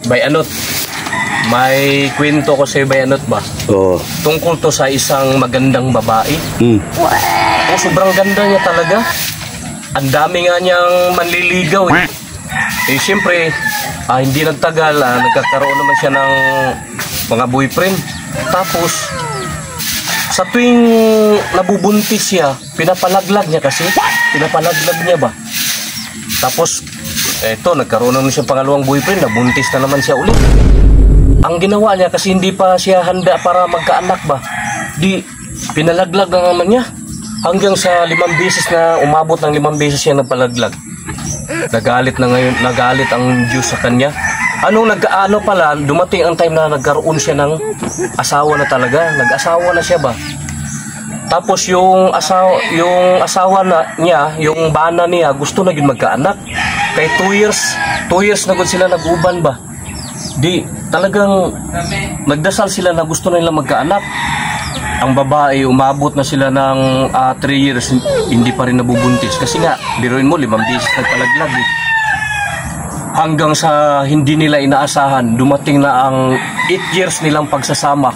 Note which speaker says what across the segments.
Speaker 1: Bayanot. May kwento ko sa Bayanot ba?
Speaker 2: Oo.
Speaker 1: Tungkol to sa isang magandang babae. Oh, sobrang ganda niya talaga. Ang dami nga niyang manliligaw eh. Eh siyempre, hindi nagtagal, nagkakaroon naman siya ng mga boyfriend. Tapos, sa tuwing nabubuntis siya, pinapalaglag niya kasi. Pinapalaglag niya ba? Tapos, eto, nagkaroon naman siya pangalawang boyfriend, nabuntis na naman siya ulit. Ang ginawa niya kasi hindi pa siya handa para magkaanak ba, di pinalaglag na naman niya. Hanggang sa 5 beses na umabot ng 5 beses siya nagpalaglag. Nagalit na ngayon, nagalit ang Diyos sa kanya. Anong nagkaano pala, dumating ang time na nagkaroon siya ng asawa na talaga. Nag-asawa na siya ba? Tapos yung asawa na niya, yung bana niya, gusto na yun magkaanak. Kaya 2 years na gud sila nag-uban ba? Di, talagang nagdasal sila na gusto na nila magkaanak. Ang babae, umabot na sila ng 3 years, hindi pa rin nabubuntis. Kasi nga, biruin mo, 5 beses nagpalaglag eh. Hanggang sa hindi nila inaasahan, dumating na ang 8 years nilang pagsasama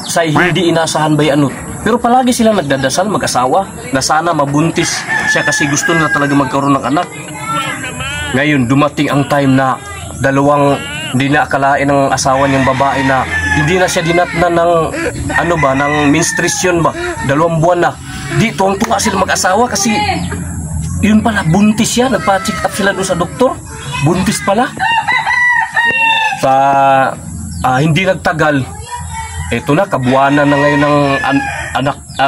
Speaker 1: sa hindi inaasahan Bayanot. Pero palagi sila nagdadasal, mag-asawa, na sana mabuntis siya kasi gusto nila talaga magkaroon ng anak. Ngayon, dumating ang time na hindi na akalain ng asawa niyang babae na hindi na siya dinatnan ng ng menstruation ba, 2 buwan na. Di tuwang-tuwa sila mag-asawa kasi yun pala, buntis siya. Nagpa-check up sila doon sa doktor, buntis pala. Sa hindi nagtagal, eto na, kabuwanan na ngayon ng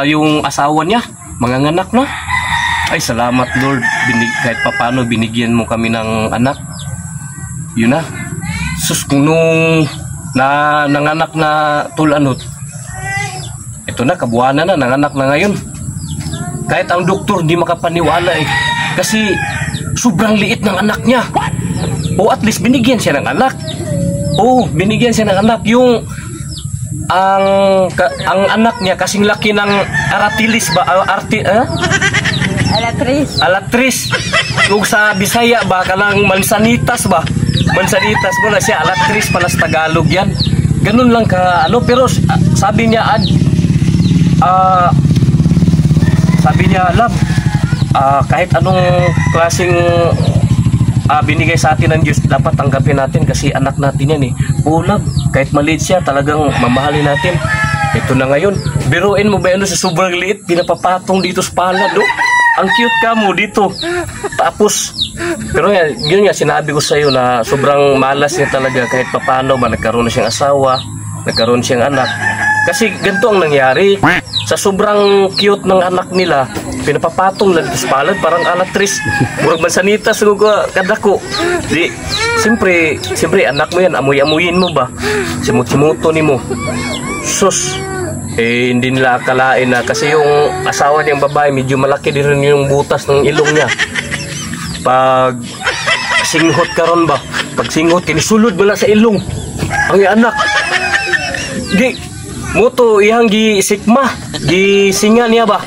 Speaker 1: yung asawa niya, manganganak na. Ay, salamat Lord, kahit papano binigyan mo kami ng anak. Yun na. Sus, kung nung nanganak na Tulanot, ito na, kabuwanan na, nanganak na ngayon. Kahit ang doktor di makapaniwala eh. Kasi sobrang liit ng anak niya. O at least binigyan siya ng anak. O, binigyan siya ng anak. Ang anak niya kasing laki ng aratilis ba? Alatris. Kung sa Bisaya ba, kanang mansanitas ba? Mansanitas mo na siya, alatris pala sa Tagalog yan. Ganun lang ka, pero sabi niya, love, kahit anong klaseng binigay sa atin ng Diyos, dapat tanggapin natin kasi anak natin yan eh. Oh, love, kahit maliit siya, talagang mamahalin natin. Ito na ngayon, biruin mo ba sa sobrang liit, pinapapatong dito sa palad, oh. Ang cute ka mo dito. Tapos, pero yun nga, sinabi ko sa iyo na sobrang malas niya talaga kahit papano ba, nagkaroon na siyang asawa, nagkaroon siyang anak. Kasi ganito ang nangyari. Sa sobrang cute ng anak nila, pinapapatong lang sa palad, parang alatris. Murag mansanitas kadako. Di, siyempre anak mo yan, amuy-amuyin mo ba? Simut-simuto ni mo. Sus, hindi nila akalain na kasi yung asawa niyang babae medyo malaki din rin yung butas ng ilong niya. Pag singhot karon ba, pag singhot kinisulod mo lang sa ilong ang anak. Di moto iyang gisikma, gisinga niya ba.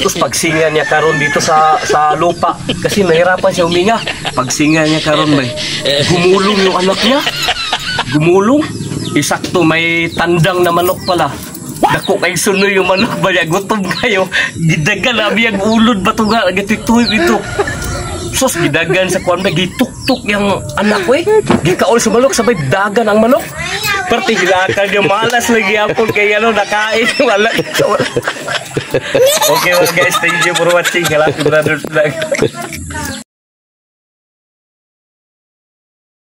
Speaker 1: Tapos pag singa niya karon dito sa lupa kasi nahirapan siya huminga. Pag singa niya karon ba, gumulong yung anak niya. Gumulong. Isakto may tandang na manok pala. Dako kay sunoy yung manok ba niya, gutom kayo. Gidagan na biyang ulod ba ito nga, gatituyo ito. Sos, gidagan sa kuwan ba, gituk-tuk yung anak ko eh. Gikaol sa manok, sabay dagan ang manok. Perti hilakal yung malas lagi hapon kay nakain. Wala. Okay well guys, thank you for watching. Kalapit brothers vlog.